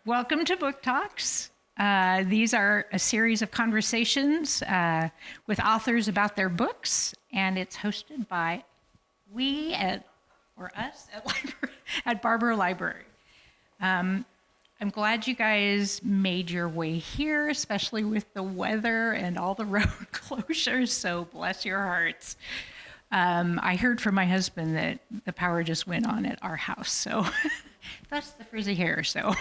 Welcome to Book Talks. These are a series of conversations with authors about their books, and it's hosted by us at Barber Library. I'm glad you guys made your way here, especially with the weather and all the road closures, so bless your hearts. I heard from my husband that the power just went on at our house, so that's the frizzy hair, so.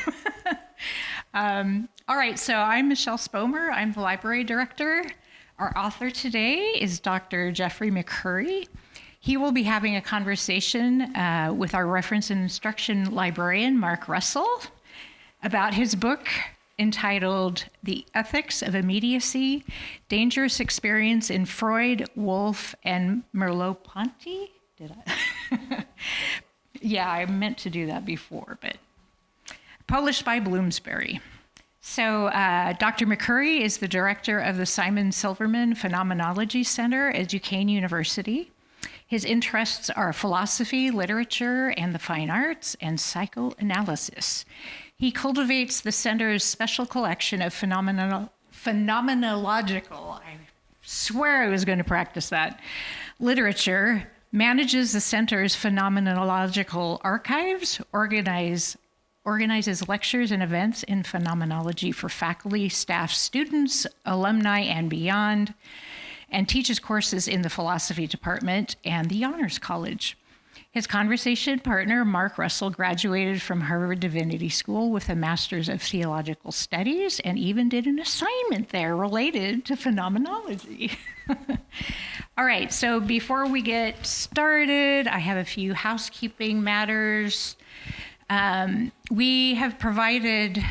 All right, so I'm Michelle Spomer. I'm the library director. Our author today is Dr. Jeffrey McCurry. He will be having a conversation with our reference and instruction librarian, Mark Russell, about his book entitled The Ethics of Immediacy, Dangerous Experience in Freud, Woolf, and Merleau-Ponty. Did I? Yeah, I meant to do that before, but published by Bloomsbury. So Dr. McCurry is the director of the Simon Silverman Phenomenology Center at Duquesne University. His interests are philosophy, literature, and the fine arts, and psychoanalysis. He cultivates the center's special collection of phenomenological, I swear I was going to practice that, literature, manages the center's phenomenological archives, organizes lectures and events in phenomenology for faculty, staff, students, alumni, and beyond, and teaches courses in the philosophy department and the Honors College. His conversation partner, Mark Russell, graduated from Harvard Divinity School with a Master's of Theological Studies and even did an assignment there related to phenomenology. All right, so before we get started, I have a few housekeeping matters. We have provided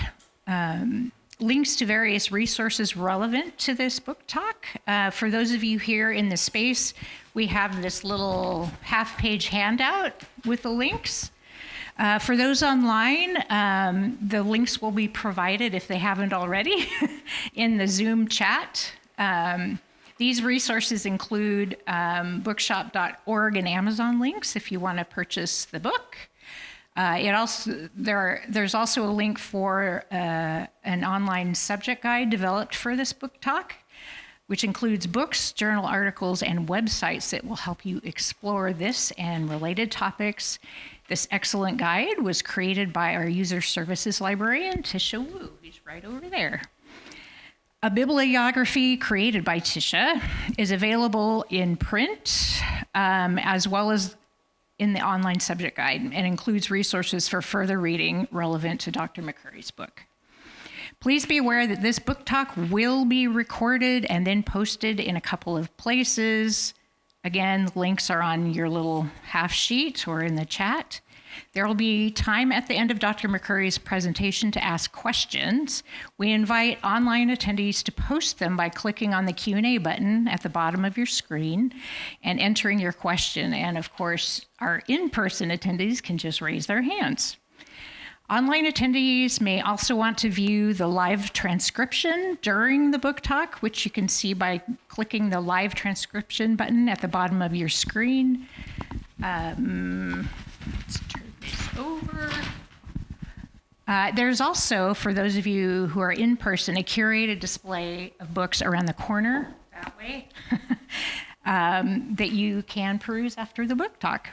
links to various resources relevant to this book talk. For those of you here in the space, we have this little half-page handout with the links. For those online, the links will be provided, if they haven't already, in the Zoom chat. These resources include bookshop.org and Amazon links if you want to purchase the book. There's also a link for an online subject guide developed for this book talk, which includes books, journal articles, and websites that will help you explore this and related topics. This excellent guide was created by our user services librarian, Tisha Wu. He's right over there. A bibliography created by Tisha is available in print as well as in the online subject guide, and includes resources for further reading relevant to Dr. McCurry's book. Please be aware that this book talk will be recorded and then posted in a couple of places. Again, links are on your little half sheet or in the chat. There will be time at the end of Dr. McCurry's presentation to ask questions. We invite online attendees to post them by clicking on the Q&A button at the bottom of your screen and entering your question. And of course, our in-person attendees can just raise their hands. Online attendees may also want to view the live transcription during the book talk, which you can see by clicking the live transcription button at the bottom of your screen. Let's turn this over. There's also, for those of you who are in person, a curated display of books around the corner, that way, that you can peruse after the book talk.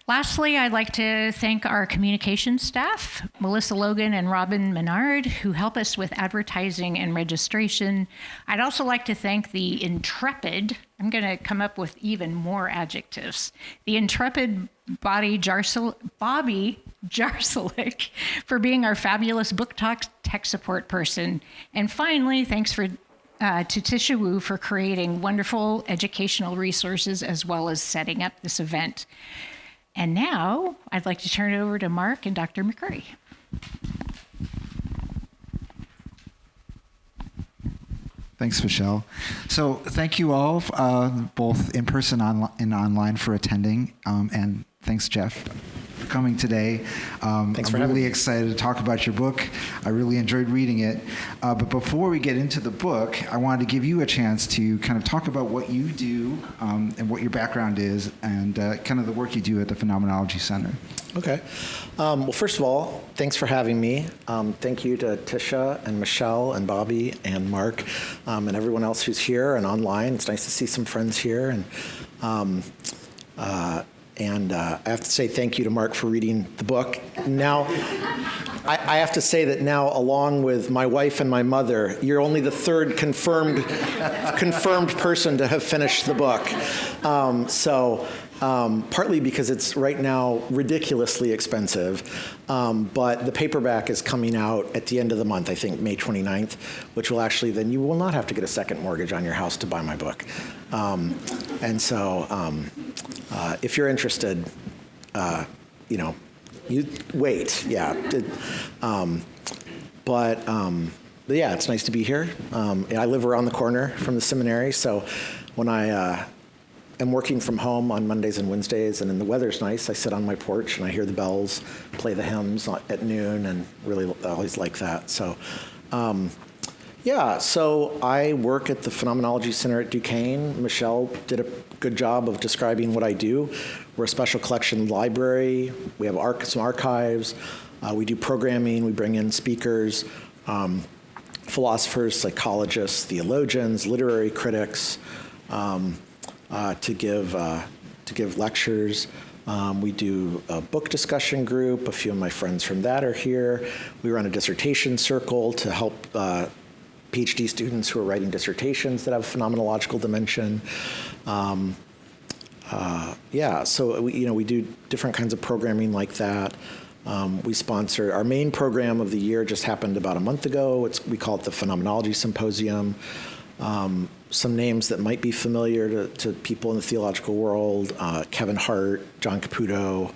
Lastly, I'd like to thank our communications staff, Melissa Logan and Robin Menard, who help us with advertising and registration. I'd also like to thank the intrepid, I'm going to come up with even more adjectives, the intrepid Bobby Jarselik for being our fabulous book talk tech support person. And finally, thanks to Tisha Wu for creating wonderful educational resources as well as setting up this event. And now I'd like to turn it over to Mark and Dr. McCurry. Thanks, Michelle. So thank you all, both in person and online, for attending. And thanks, Jeff, for coming today. Thanks for I'm having really me. excited to talk about your book. I really enjoyed reading it. But before we get into the book, I wanted to give you a chance to kind of talk about what you do and what your background is and kind of the work you do at the Phenomenology Center. Okay. Well, first of all, thanks for having me. Thank you to Tisha and Michelle and Bobby and Mark and everyone else who's here and online. It's nice to see some friends here. And I have to say thank you to Mark for reading the book. Now, I have to say that now, along with my wife and my mother, you're only the third confirmed person to have finished the book. Partly because it's right now ridiculously expensive, but the paperback is coming out at the end of the month, I think May 29th, which will actually, then you will not have to get a second mortgage on your house to buy my book. If you're interested, you wait, yeah. But yeah, it's nice to be here. I live around the corner from the seminary, so when I am working from home on Mondays and Wednesdays, and then the weather's nice, I sit on my porch and I hear the bells play the hymns at noon, and really always like that. So, so I work at the Phenomenology Center at Duquesne. Michelle did a good job of describing what I do. We're a special collection library. We have some archives. We do programming. We bring in speakers, philosophers, psychologists, theologians, literary critics, to give lectures. We do a book discussion group. A few of my friends from that are here. We run a dissertation circle to help PhD students who are writing dissertations that have a phenomenological dimension. So we do different kinds of programming like that. We sponsor our main program of the year. Just happened about a month ago. We call it the Phenomenology Symposium. Some names that might be familiar to people in the theological world: Kevin Hart, John Caputo,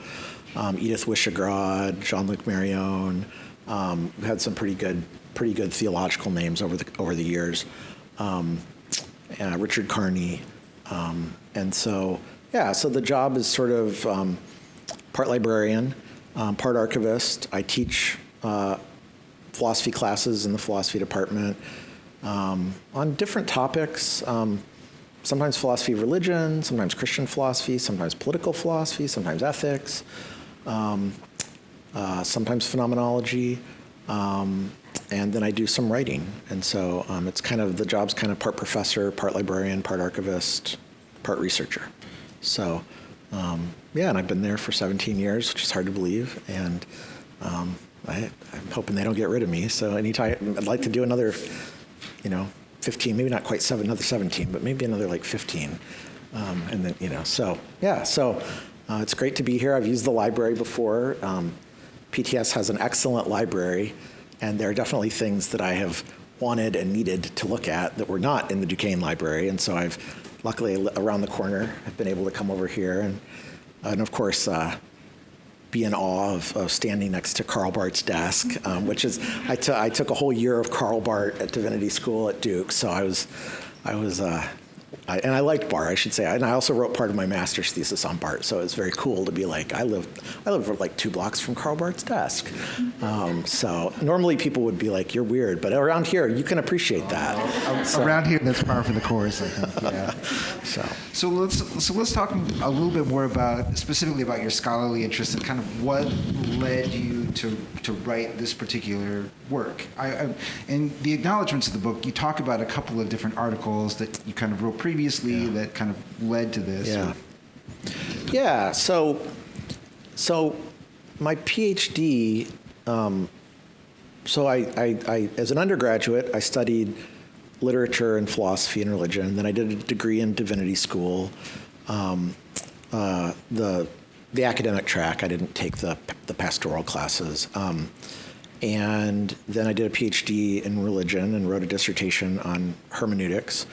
Edith Wishagrad, Jean-Luc Marion. We've had some pretty good theological names over the years. Richard Carney, so the job is sort of part librarian, part archivist. I teach philosophy classes in the philosophy department on different topics. Sometimes philosophy of religion, sometimes Christian philosophy, sometimes political philosophy, sometimes ethics, sometimes phenomenology. And then I do some writing. And so it's the job's kind of part professor, part librarian, part archivist, part researcher. So, and I've been there for 17 years, which is hard to believe. And I'm hoping they don't get rid of me. So anytime, I'd like to do another, 15, maybe not quite another 17, but maybe another 15. And then, it's great to be here. I've used the library before. PTS has an excellent library. And there are definitely things that I have wanted and needed to look at that were not in the Duquesne Library. And so I've, luckily, around the corner, I've been able to come over here and of course, be in awe of standing next to Karl Barth's desk, which is, I took a whole year of Karl Barth at Divinity School at Duke. So I liked Barth, I should say. And I also wrote part of my master's thesis on Barth, so it's very cool to be I live 2 blocks from Karl Barth's desk. So normally people would be like, you're weird, but around here, you can appreciate that. Around here, that's par for the course, I think, yeah. So let's talk a little bit more specifically about your scholarly interests and kind of what led you to write this particular work. In the acknowledgments of the book, you talk about a couple of different articles that you kind of wrote previously that kind of led to this. Yeah. So my PhD. I as an undergraduate, I studied literature and philosophy and religion. And then I did a degree in divinity school. The academic track, I didn't take the pastoral classes. And then I did a PhD in religion and wrote a dissertation on hermeneutics.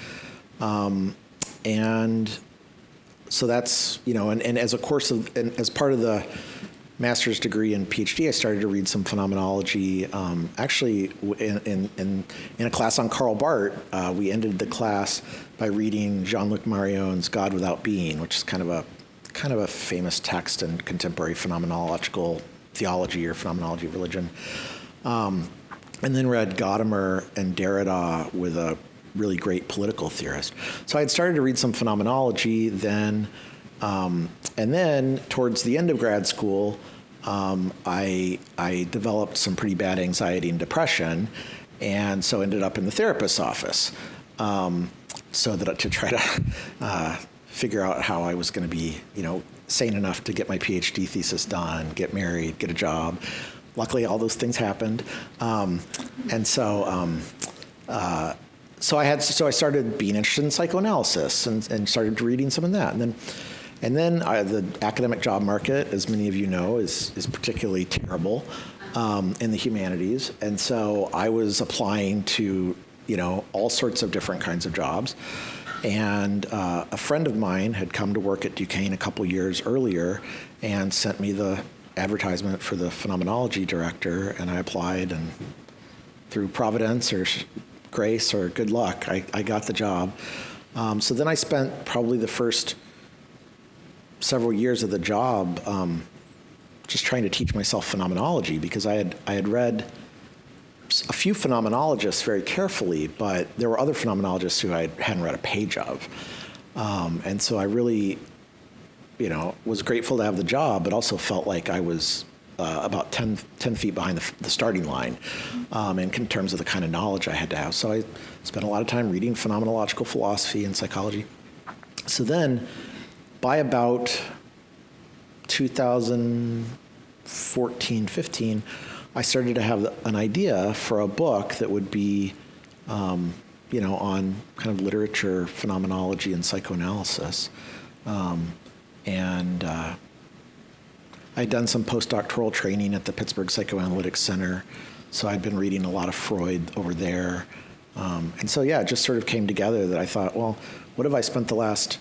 And so that's, and as a course of, and as part of the master's degree and PhD, I started to read some phenomenology. Actually, in a class on Karl Barth, we ended the class by reading Jean-Luc Marion's God Without Being, which is kind of a famous text in contemporary phenomenological theology or phenomenology of religion. And then read Gadamer and Derrida with a really great political theorist. So I had started to read some phenomenology then, and then towards the end of grad school, I developed some pretty bad anxiety and depression, and so ended up in the therapist's office, so that to try to figure out how I was going to be, sane enough to get my PhD thesis done, get married, get a job. Luckily, all those things happened, and so. So I started being interested in psychoanalysis and started reading some of that, and then the academic job market, as many of you know, is particularly terrible in the humanities, and so I was applying to all sorts of different kinds of jobs, and a friend of mine had come to work at Duquesne a couple years earlier and sent me the advertisement for the phenomenology director, and I applied, and through providence or grace or good luck, I got the job. So then I spent probably the first several years of the job just trying to teach myself phenomenology, because I had read a few phenomenologists very carefully, but there were other phenomenologists who I hadn't read a page of. And so I really, was grateful to have the job, but also felt like I was about 10 feet behind the starting line in terms of the kind of knowledge I had to have. So I spent a lot of time reading phenomenological philosophy and psychology. So then, by about 2014, 15, I started to have an idea for a book that would be, on kind of literature, phenomenology, and psychoanalysis. I'd done some postdoctoral training at the Pittsburgh Psychoanalytic Center, so I'd been reading a lot of Freud over there. And so, it just sort of came together that I thought, well, what have I spent the last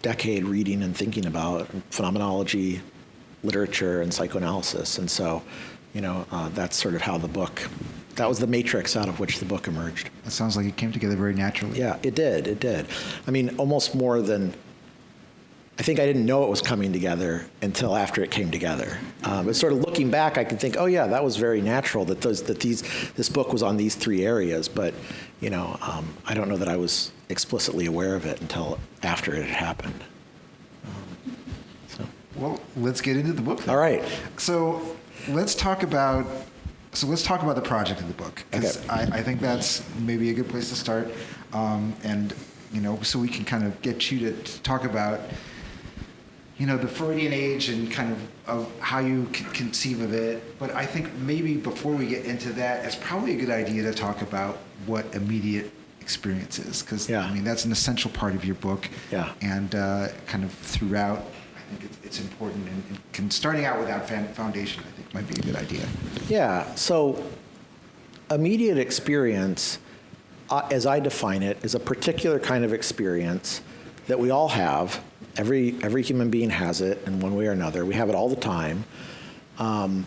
decade reading and thinking about? Phenomenology, literature, and psychoanalysis. And so, that's sort of how that was the matrix out of which the book emerged. It sounds like it came together very naturally. Yeah, it did. I mean, almost more than... I think I didn't know it was coming together until after it came together. But sort of looking back, I could think, oh yeah, that was very natural that this book was on these three areas. But I don't know that I was explicitly aware of it until after it had happened. Well, let's get into the book then. All right. So let's talk about the project of the book, because Okay. I think that's maybe a good place to start, and so we can kind of get you to talk about. The Freudian age and kind of how you conceive of it. But I think maybe before we get into that, it's probably a good idea to talk about what immediate experience is, because that's an essential part of your book. Yeah. And kind of throughout, I think it's important. And starting out without foundation, I think, might be a good idea. Yeah. So immediate experience, as I define it, is a particular kind of experience that we all have. Every human being has it in one way or another. We have it all the time. And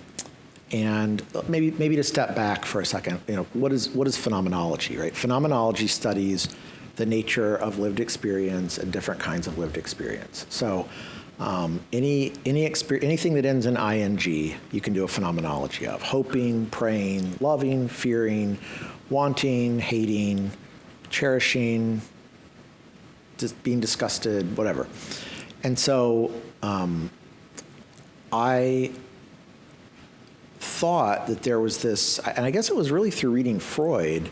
maybe to step back for a second, what is phenomenology, right? Phenomenology studies the nature of lived experience and different kinds of lived experience. So anything that ends in ing, you can do a phenomenology of: hoping, praying, loving, fearing, wanting, hating, cherishing, being disgusted, whatever. And so I thought that there was this, and I guess it was really through reading Freud,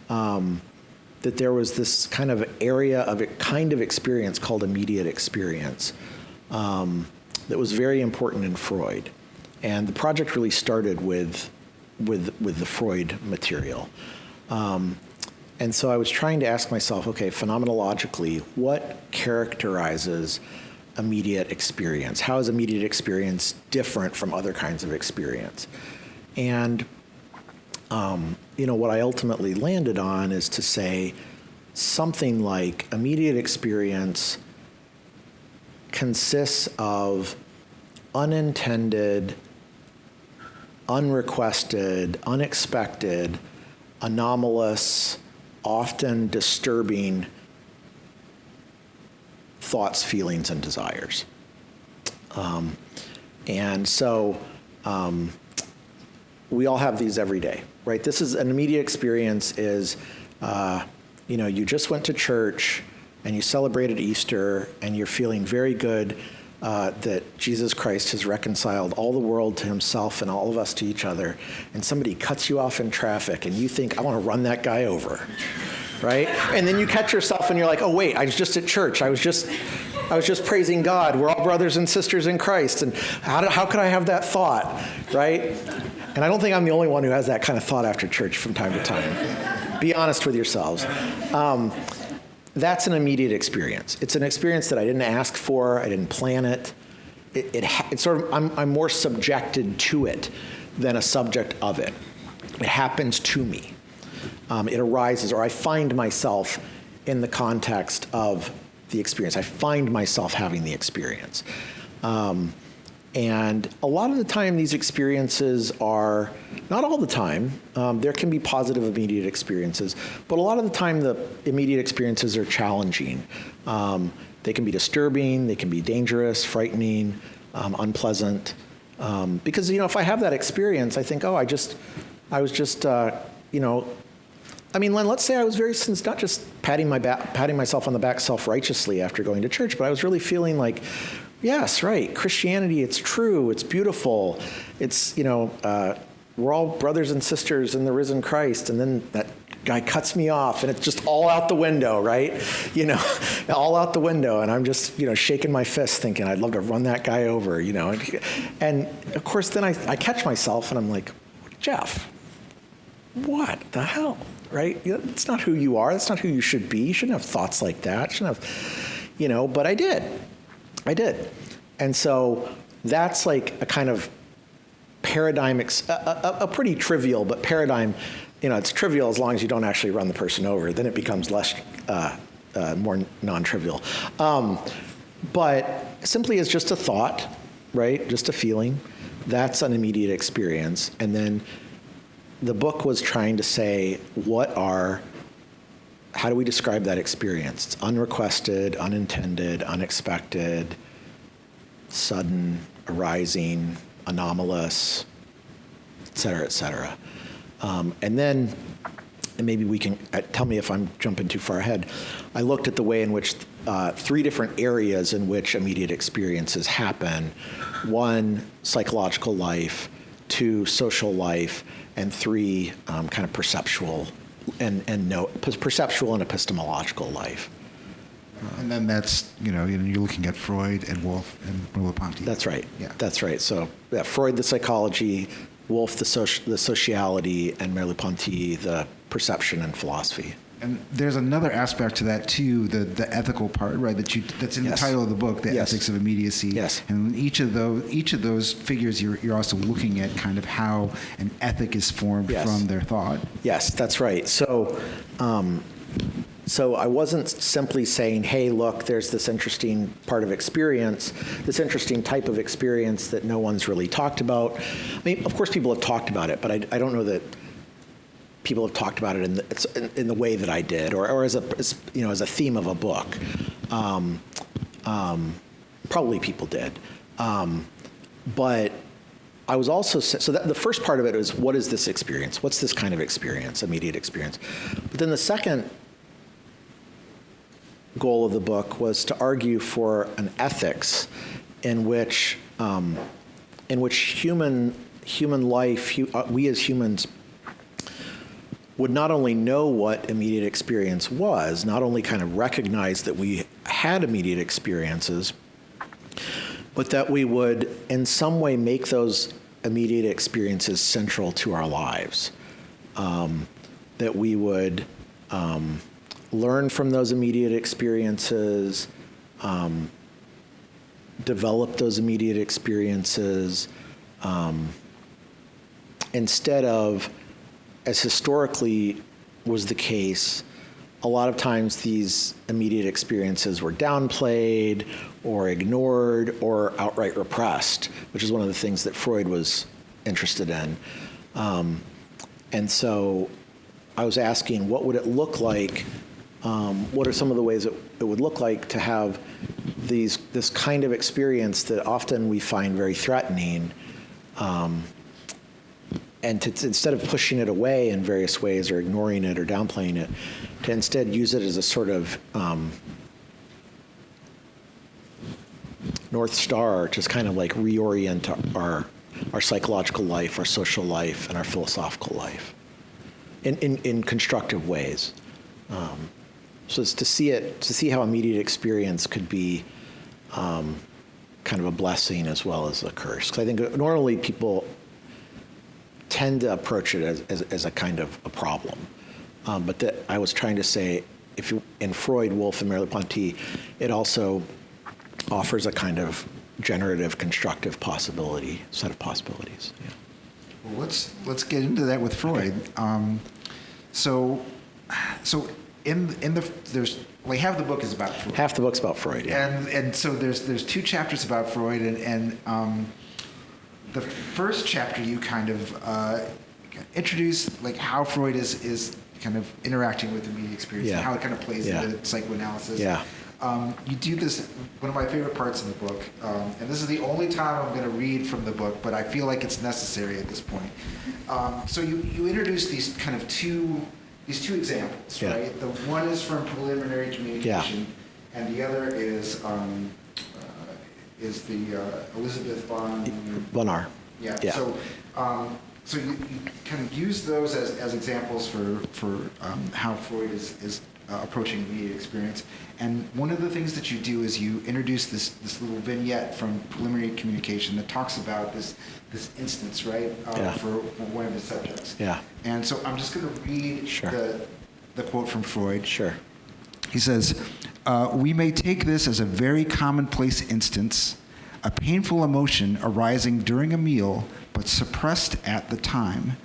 that there was this kind of area of a kind of experience called immediate experience that was very important in Freud. And the project really started with the Freud material. And so I was trying to ask myself, okay, phenomenologically, what characterizes immediate experience? How is immediate experience different from other kinds of experience? And, what I ultimately landed on is to say something like immediate experience consists of unintended, unrequested, unexpected, anomalous, often disturbing thoughts, feelings, and desires. And so we all have these every day, right? This is an immediate experience is, you just went to church and you celebrated Easter and you're feeling very good that Jesus Christ has reconciled all the world to himself and all of us to each other, and somebody cuts you off in traffic and you think, I want to run that guy over, right? And then you catch yourself and you're like, oh wait, I was just at church. I was just praising God. We're all brothers and sisters in Christ. And how could I have that thought, right? And I don't think I'm the only one who has that kind of thought after church from time to time. Be honest with yourselves. That's an immediate experience. It's an experience that I didn't ask for. I didn't plan it. It's sort of, I'm more subjected to it than a subject of it. It happens to me. It arises, or I find myself in the context of the experience. I find myself having the experience. And a lot of the time, these experiences are, not all the time, there can be positive immediate experiences, but a lot of the time the immediate experiences are challenging. They can be disturbing, they can be dangerous, frightening, unpleasant. Because, if I have that experience, I think, I was just, Len, let's say I was very, not just patting myself on the back self-righteously after going to church, but I was really feeling like, yes, right, Christianity, it's true, it's beautiful, it's, we're all brothers and sisters in the risen Christ, and then that guy cuts me off, and it's just all out the window, right? All out the window, and I'm just, shaking my fist thinking, I'd love to run that guy over, And of course, then I catch myself, and I'm like, Jeff, what the hell, right? It's not who you are, that's not who you should be, you shouldn't have thoughts like that, you shouldn't have, but I did. And so that's like a kind of paradigm, a pretty trivial, but paradigm, it's trivial as long as you don't actually run the person over. Then it becomes less, more non-trivial. But simply as just a thought, right? Just a feeling. That's an immediate experience. And then the book was trying to say, how do we describe that experience? It's unrequested, unintended, unexpected, sudden, arising, anomalous, et cetera, et cetera. And then, and maybe we can, tell me if I'm jumping too far ahead, I looked at the way in which 3 different areas in which immediate experiences happen. 1, psychological life, 2, social life, and 3, kind of perceptual perceptual and epistemological life. And then that's, you're looking at Freud and Woolf and Merleau-Ponty. That's right. Yeah. That's right. So Freud, the psychology, Woolf, the sociality, and Merleau-Ponty, the perception and philosophy. And there's another aspect to that too, the ethical part, right? That's in the title of the book, the Ethics of Immediacy. Yes. And each of those figures, you're also looking at kind of how an ethic is formed from their thought. Yes, that's right. So, so I wasn't simply saying, hey, look, there's this interesting part of experience, this interesting type of experience that no one's really talked about. I mean, of course, people have talked about it, but I don't know that people have talked about it in the way that I did, or as a theme of a book. Probably people did, but I was also the first part of it is, what is this experience? What's this kind of experience, immediate experience? But then the second goal of the book was to argue for an ethics in which human life, we as humans, would not only know what immediate experience was, not only kind of recognize that we had immediate experiences, but that we would in some way make those immediate experiences central to our lives. That we would learn from those immediate experiences, develop those immediate experiences, instead of, as historically was the case, a lot of times these immediate experiences were downplayed or ignored or outright repressed, which is one of the things that Freud was interested in. And so I was asking, what would it look like? What are some of the ways it would look like to have this kind of experience that often we find very threatening, and to, instead of pushing it away in various ways or ignoring it or downplaying it, to instead use it as a sort of North Star to kind of like reorient our psychological life, our social life, and our philosophical life in constructive ways. So it's to see how immediate experience could be kind of a blessing as well as a curse. Because I think normally people tend to approach it as a kind of a problem. But that I was trying to say, in Freud, Woolf, and Merleau-Ponty, it also offers a kind of generative, constructive set of possibilities. Yeah. Well, let's get into that with Freud. So in the there's like half the book is about Freud. Half the book's about Freud. Yeah. And so there's 2 chapters about Freud, and the first chapter you kind of introduce like how Freud is kind of interacting with immediate experience and how it kind of plays into psychoanalysis. Yeah. You do this, one of my favorite parts of the book, and this is the only time I'm going to read from the book, but I feel like it's necessary at this point. So you introduce these kind of two examples, right? The one is from preliminary communication, and the other is the Elizabeth von R. Yeah. So you kind of use those as examples for how Freud is approaching immediate experience. And one of the things that you do is you introduce this little vignette from preliminary communication that talks about this instance, right, for one of the subjects. Yeah. And so I'm just going to read the quote from Freud. Sure. He says, "We may take this as a very commonplace instance, a painful emotion arising during a meal but suppressed at the time,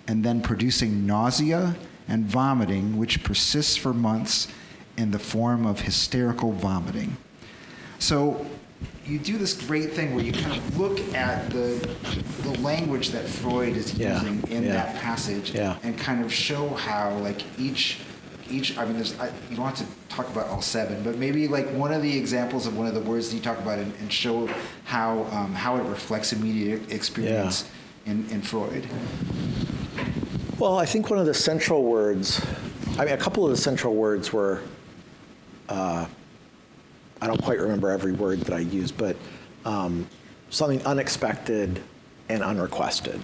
and then producing nausea and vomiting, which persists for months in the form of hysterical vomiting." So you do this great thing where you kind of look at the language that Freud is using in that passage and kind of show how like each I mean, you don't have to talk about all 7, but maybe like one of the examples of one of the words that you talk about and show how it reflects immediate experience in Freud. Well, I think one of the central words, a couple of the central words were, I don't quite remember every word that I used, but something unexpected and unrequested,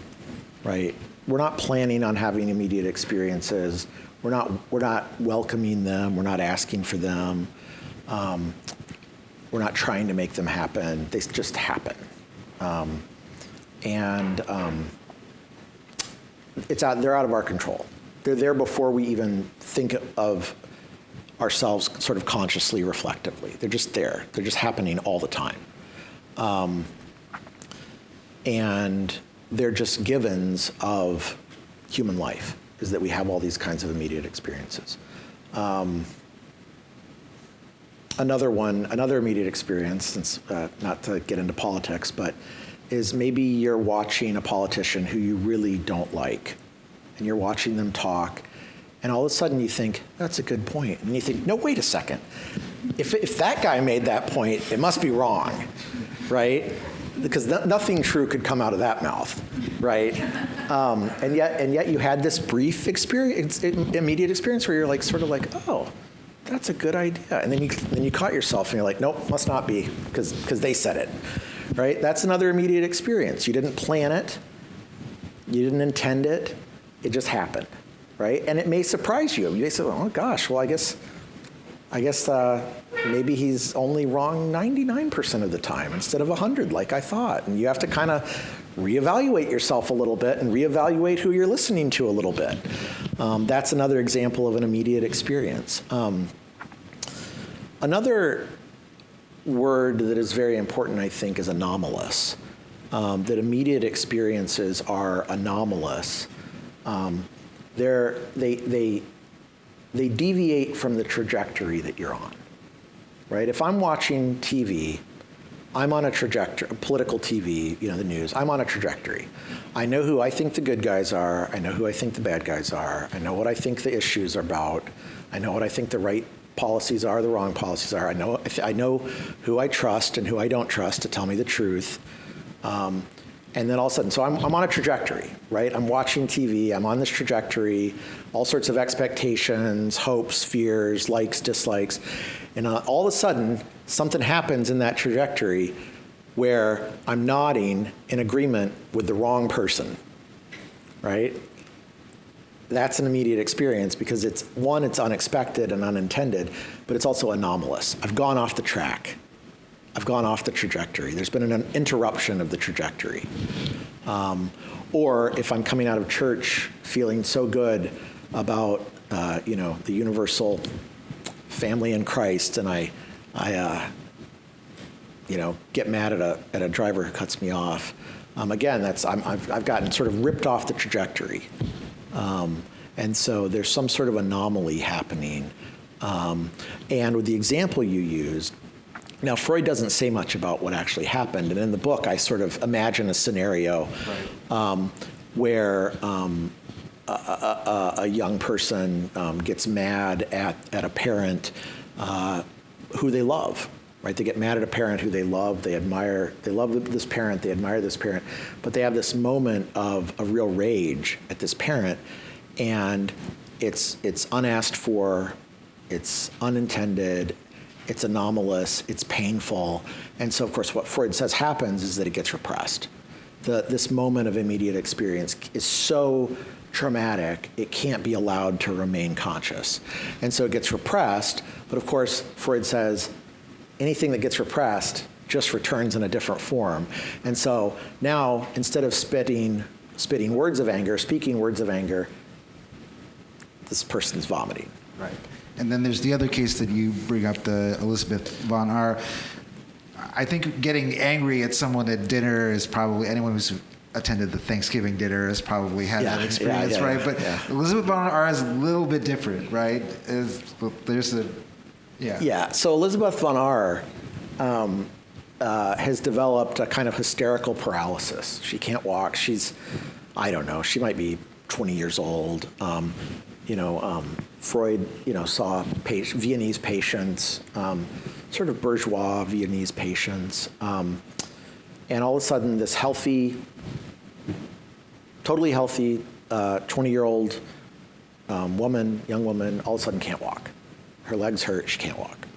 right? We're not planning on having immediate experiences. We're not welcoming them. We're not asking for them. We're not trying to make them happen. They just happen. They're out of our control. They're there before we even think of ourselves sort of consciously, reflectively. They're just there. They're just happening all the time. And they're just givens of human life, is that we have all these kinds of immediate experiences. Another immediate experience, since not to get into politics, but is maybe you're watching a politician who you really don't like, and you're watching them talk, and all of a sudden you think, that's a good point. And you think, no, wait a second. If that guy made that point, it must be wrong, right? Because nothing true could come out of that mouth, right? And yet you had this brief experience, immediate experience where you're like, sort of like, oh, that's a good idea. And then you caught yourself and you're like, nope, must not be, because they said it, right? That's another immediate experience. You didn't plan it. You didn't intend it. It just happened, right? And it may surprise you. You may say, oh gosh, well, I guess maybe he's only wrong 99% of the time instead of 100 like I thought. And you have to kind of reevaluate yourself a little bit and reevaluate who you're listening to a little bit. That's another example of an immediate experience. Another word that is very important, I think, is anomalous. That immediate experiences are anomalous. They deviate from the trajectory that you're on, right? If I'm watching TV, I'm on a trajectory, political TV, the news, I'm on a trajectory. I know who I think the good guys are. I know who I think the bad guys are. I know what I think the issues are about. I know what I think the right policies are, the wrong policies are. I know who I trust and who I don't trust to tell me the truth. And then all of a sudden, so I'm on a trajectory, right? I'm watching TV, I'm on this trajectory, all sorts of expectations, hopes, fears, likes, dislikes. And all of a sudden, something happens in that trajectory where I'm nodding in agreement with the wrong person, right? That's an immediate experience because it's unexpected and unintended, but it's also anomalous. I've gone off the track. I've gone off the trajectory. There's been an interruption of the trajectory. Or if I'm coming out of church feeling so good about, the universal family in Christ, and I get mad at a driver who cuts me off. Again, I've gotten sort of ripped off the trajectory. And so there's some sort of anomaly happening. And with the example you used, now Freud doesn't say much about what actually happened. And in the book, I sort of imagine a scenario where a young person gets mad at a parent who they love. Right? They get mad at a parent who they love, they admire, they love this parent, they admire this parent, but they have this moment of a real rage at this parent, and it's unasked for, it's unintended, it's anomalous, it's painful, and so of course what Freud says happens is that it gets repressed. This moment of immediate experience is so traumatic, it can't be allowed to remain conscious, and so it gets repressed, but of course Freud says, anything that gets repressed just returns in a different form. And so now, instead of spitting words of anger, speaking words of anger, this person's vomiting. Right. And then there's the other case that you bring up, the Elizabeth von R. I think getting angry at someone at dinner is probably, anyone who's attended the Thanksgiving dinner has probably had that experience, right? But Elizabeth von R is a little bit different, right? So Elizabeth von R has developed a kind of hysterical paralysis. She can't walk. She's, I don't know, she might be 20 years old. Freud, saw Viennese patients, sort of bourgeois Viennese patients. And all of a sudden, this totally healthy 20-year-old young woman, all of a sudden can't walk. Her legs hurt, she can't walk.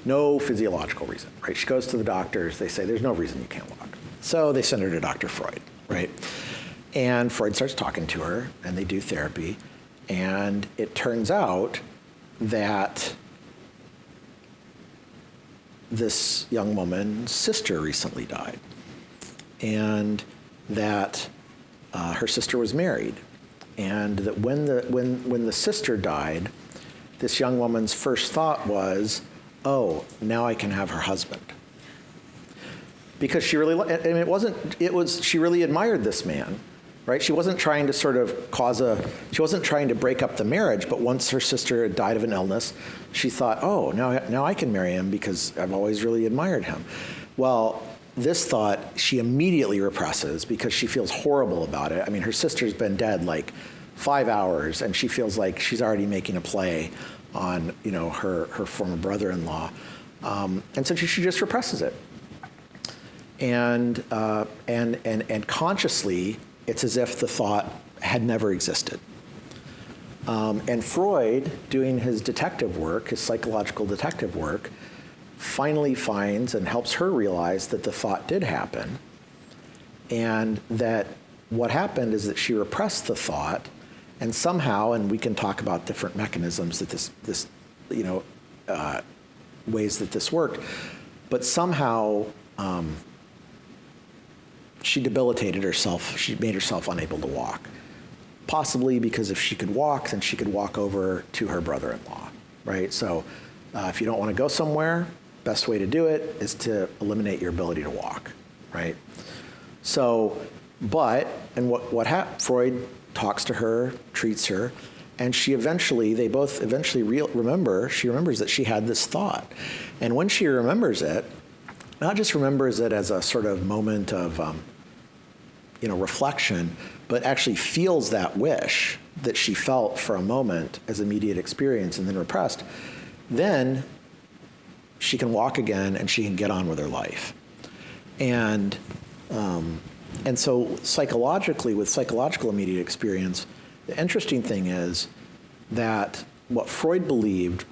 No physiological reason, right? She goes to the doctors, they say, there's no reason you can't walk. So they send her to Dr. Freud, right? And Freud starts talking to her, and they do therapy, and it turns out that this young woman's sister recently died, and that her sister was married, and that when the sister died, this young woman's first thought was, oh, now I can have her husband. Because she really, she really admired this man, right? She wasn't trying to sort of she wasn't trying to break up the marriage, but once her sister had died of an illness, she thought, oh, now I can marry him because I've always really admired him. Well, this thought she immediately represses because she feels horrible about it. I mean, her sister's been dead like 5 hours, and she feels like she's already making a play on, her former brother-in-law, and so she just represses it. And consciously, it's as if the thought had never existed. And Freud, doing his detective work, his psychological detective work, finally finds and helps her realize that the thought did happen, and that what happened is that she repressed the thought. And somehow, and we can talk about different mechanisms that ways that this worked, but somehow she debilitated herself. She made herself unable to walk. Possibly because if she could walk, then she could walk over to her brother-in-law, right? So if you don't want to go somewhere, best way to do it is to eliminate your ability to walk, right? So, what happened? Freud talks to her, treats her, and she remembers that she had this thought. And when she remembers it, not just remembers it as a sort of moment of, reflection, but actually feels that wish that she felt for a moment as immediate experience and then repressed, then she can walk again and she can get on with her life. And so psychologically, with psychological immediate experience, the interesting thing is that what Freud believed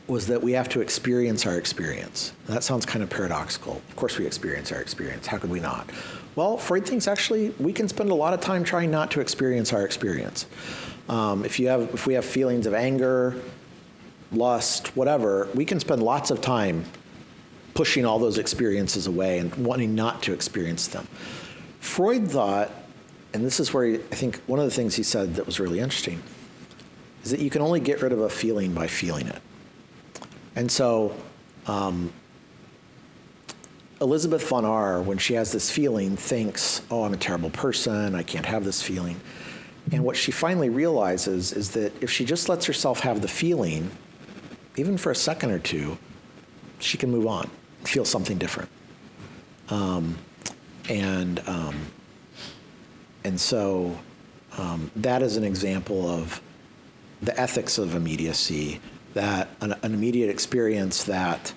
was that we have to experience our experience. That sounds kind of paradoxical. Of course we experience our experience. How could we not? Well, Freud thinks actually we can spend a lot of time trying not to experience our experience. If we have feelings of anger, lust, whatever, we can spend lots of time pushing all those experiences away and wanting not to experience them. Freud thought, and this is where I think one of the things he said that was really interesting, is that you can only get rid of a feeling by feeling it. And so Elizabeth von Arr, when she has this feeling, thinks, oh, I'm a terrible person, I can't have this feeling. And what she finally realizes is that if she just lets herself have the feeling, even for a second or two, she can move on, feel something different. And so that is an example of the ethics of immediacy, that an immediate experience that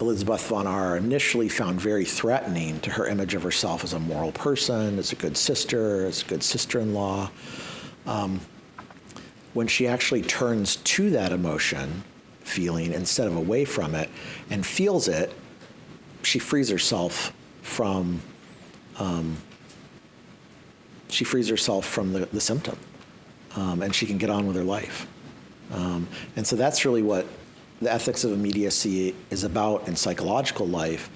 Elizabeth von Arr initially found very threatening to her image of herself as a moral person, as a good sister, as a good sister-in-law. When she actually turns to that emotion, feeling, instead of away from it, and feels it, she frees herself from the symptom, and she can get on with her life. And so that's really what the ethics of immediacy is about in psychological life,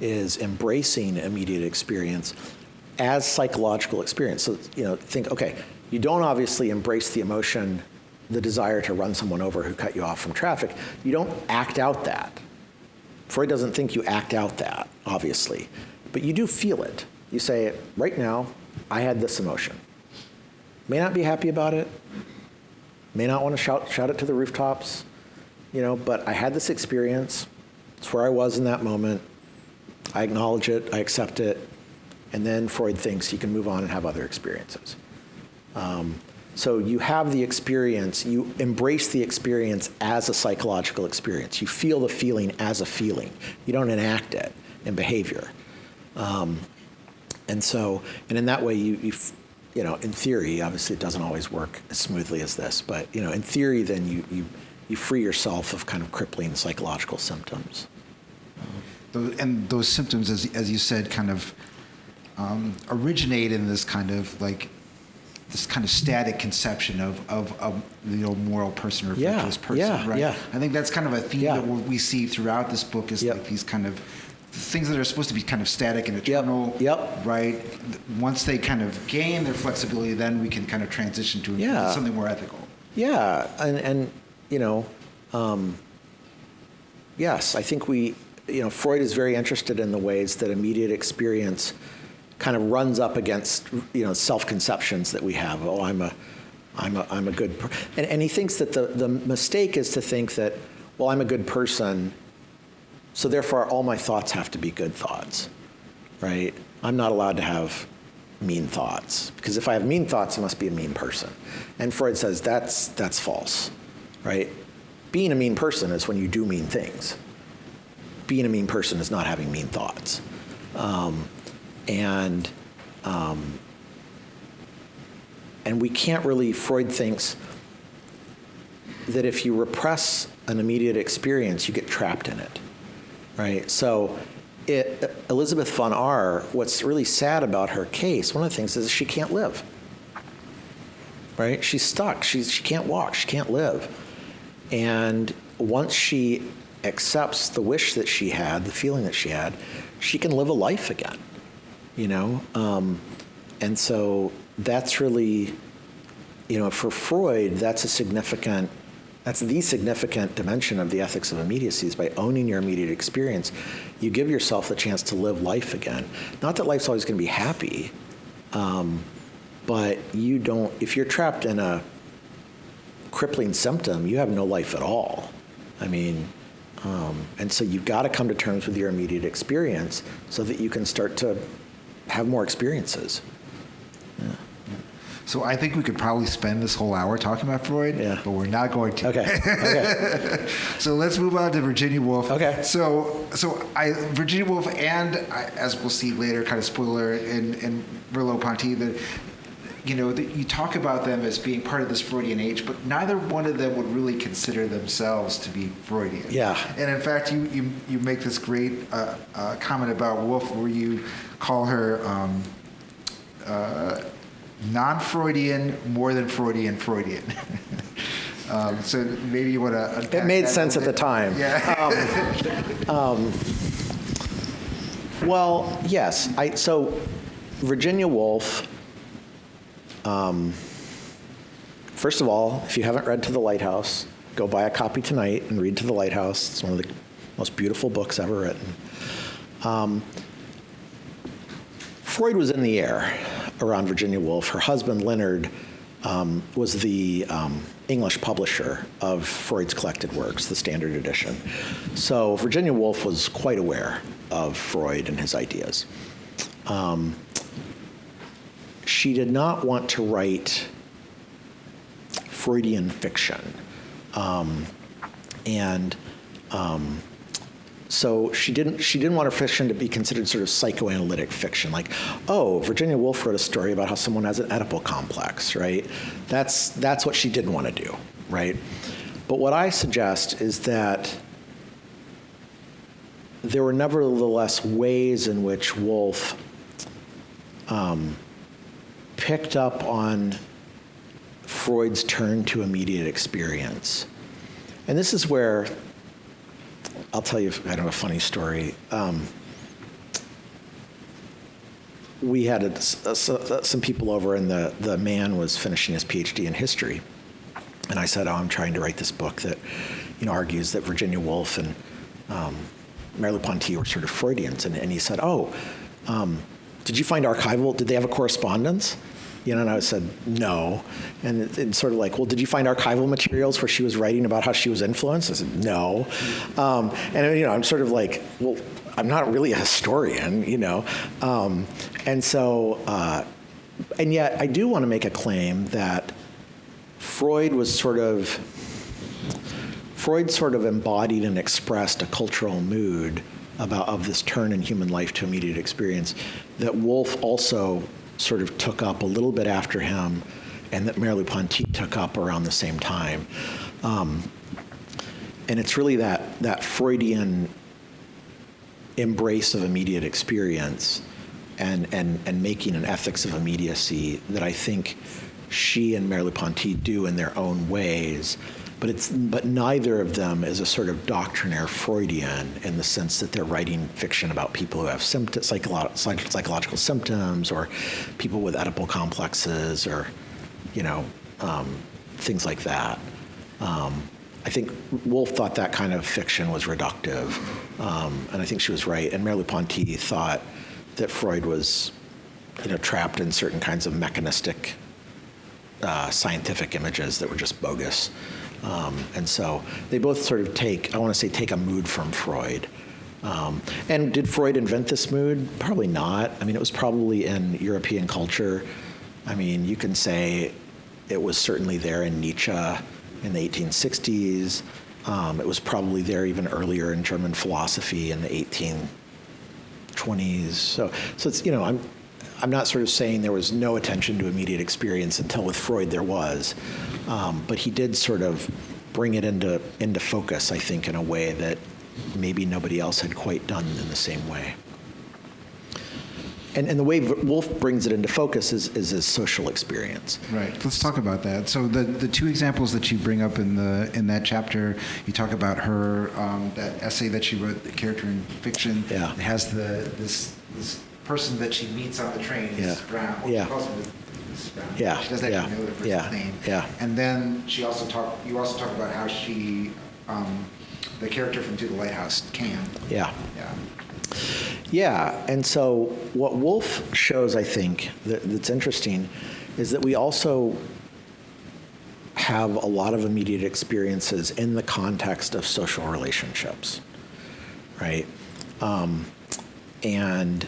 is embracing immediate experience as psychological experience. So, think, okay, you don't obviously embrace the emotion, the desire to run someone over who cut you off from traffic. You don't act out that. Freud doesn't think you act out that, obviously, but you do feel it. You say, right now, I had this emotion. May not be happy about it, may not want to shout it to the rooftops, but I had this experience. It's where I was in that moment. I acknowledge it, I accept it, and then Freud thinks you can move on and have other experiences. So you have the experience, you embrace the experience as a psychological experience. You feel the feeling as a feeling. You don't enact it in behavior. And in that way, you in theory, obviously it doesn't always work as smoothly as this, but in theory, then you free yourself of kind of crippling psychological symptoms. And those symptoms, as you said, kind of originate in this kind of static conception of moral person or virtuous person, right? Yeah. I think that's kind of a theme that we see throughout this book, is like these kind of things that are supposed to be kind of static and eternal, right? Once they kind of gain their flexibility, then we can kind of transition to something more ethical. Yeah, and yes, I think Freud is very interested in the ways that immediate experience kind of runs up against self-conceptions that we have. Oh, I'm a good and he thinks that the mistake is to think that, well, I'm a good person, so therefore all my thoughts have to be good thoughts, right? I'm not allowed to have mean thoughts, because if I have mean thoughts, I must be a mean person. And Freud says that's false, right? Being a mean person is when you do mean things. Being a mean person is not having mean thoughts. And we can't really, Freud thinks that if you repress an immediate experience, you get trapped in it, right? So Elizabeth von Arr, what's really sad about her case, one of the things is she can't live, right? She's stuck, she can't walk, she can't live. And once she accepts the wish that she had, the feeling that she had, she can live a life again. And so that's really, for Freud, that's the significant dimension of the ethics of immediacy, is by owning your immediate experience, you give yourself the chance to live life again. Not that life's always going to be happy, but if you're trapped in a crippling symptom, you have no life at all. And so you've got to come to terms with your immediate experience so that you can start to have more experiences. Yeah. So I think we could probably spend this whole hour talking about Freud, but we're not going to. Okay. So let's move on to Virginia Woolf. Okay. So Virginia Woolf and, as we'll see later, kind of spoiler in Merleau-Ponty, you talk about them as being part of this Freudian age, but neither one of them would really consider themselves to be Freudian. Yeah. And in fact, you make this great comment about Woolf, where you call her non-Freudian, more than Freudian. So maybe you want to unpack It made that sense a at little the time. Yeah. Well, yes. So Virginia Woolf, first of all, if you haven't read To the Lighthouse, go buy a copy tonight and read To the Lighthouse. It's one of the most beautiful books ever written. Freud was in the air around Virginia Woolf. Her husband, Leonard, was the English publisher of Freud's collected works, the Standard Edition. So Virginia Woolf was quite aware of Freud and his ideas. She did not want to write Freudian fiction. So she didn't want her fiction to be considered sort of psychoanalytic fiction, like, oh, Virginia Woolf wrote a story about how someone has an Oedipal complex, right? That's what she didn't want to do, right? But what I suggest is that there were nevertheless ways in which Woolf picked up on Freud's turn to immediate experience. And this is where I'll tell you a funny story. We had some people over, and the man was finishing his PhD in history. And I said, I'm trying to write this book that argues that Virginia Woolf and Merleau-Ponty were sort of Freudians. And he said, did you find did they have a correspondence? And I said, no. And it's sort of like, well, did you find archival materials where she was writing about how she was influenced? I said, no. I'm sort of like, well, I'm not really a historian, And so, and yet I do want to make a claim that Freud sort of embodied and expressed a cultural mood of this turn in human life to immediate experience that Woolf also sort of took up a little bit after him, and that Merleau-Ponty took up around the same time. And it's really that Freudian embrace of immediate experience and making an ethics of immediacy that I think she and Merleau-Ponty do in their own ways, but neither of them is a sort of doctrinaire Freudian in the sense that they're writing fiction about people who have psychological symptoms, or people with Oedipal complexes, or things like that. I think Woolf thought that kind of fiction was reductive, and I think she was right. And Merleau-Ponty thought that Freud was, trapped in certain kinds of mechanistic, scientific images that were just bogus. And so they both sort of take a mood from Freud. And did Freud invent this mood? Probably not. I mean, it was probably in European culture. I mean, you can say it was certainly there in Nietzsche in the 1860s. It was probably there even earlier in German philosophy in the 1820s. So it's, I'm not sort of saying there was no attention to immediate experience until with Freud there was. But he did sort of bring it into focus, I think, in a way that maybe nobody else had quite done in the same way. And the way Woolf brings it into focus is his social experience. Right. Let's talk about that. So the two examples that you bring up in that chapter, you talk about her that essay that she wrote, the character in fiction. Yeah. It has this person that she meets on the train, Mrs. Brown. Yeah. She calls her Mrs. Brown. Yeah. She doesn't actually know the person's name. Yeah. And then you also talk about how she, the character from To the Lighthouse, Can. Yeah. Yeah. Yeah, and so what Woolf shows, I think, that's interesting, is that we also have a lot of immediate experiences in the context of social relationships, right? And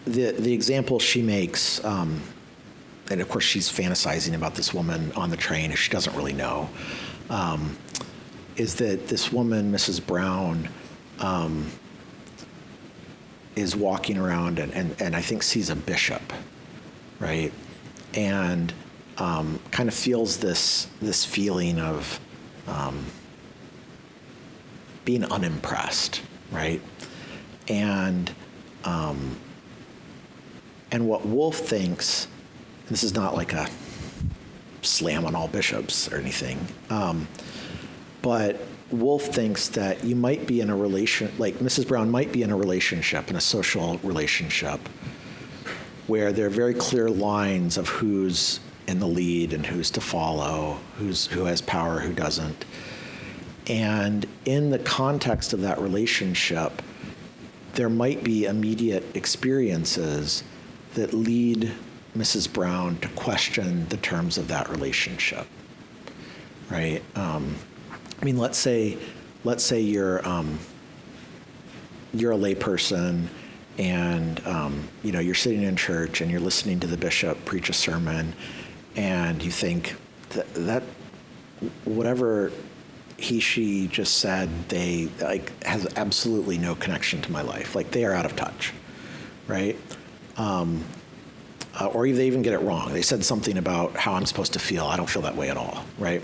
the example she makes, and of course she's fantasizing about this woman on the train who she doesn't really know, is that this woman, Mrs. Brown, is walking around and I think sees a bishop, right? And kind of feels this feeling of being unimpressed, right? And what Woolf thinks, this is not like a slam on all bishops or anything, but Woolf thinks that you might be in a like Mrs. Brown might be in a relationship, in a social relationship, where there are very clear lines of who's in the lead and who's to follow, who has power, who doesn't. And in the context of that relationship, there might be immediate experiences that lead Mrs. Brown to question the terms of that relationship, right? I mean, let's say you're a layperson, and you're sitting in church and you're listening to the bishop preach a sermon, and you think that whatever she just said, they has absolutely no connection to my life. Like, they are out of touch, right? Or they even get it wrong. They said something about how I'm supposed to feel. I don't feel that way at all, right?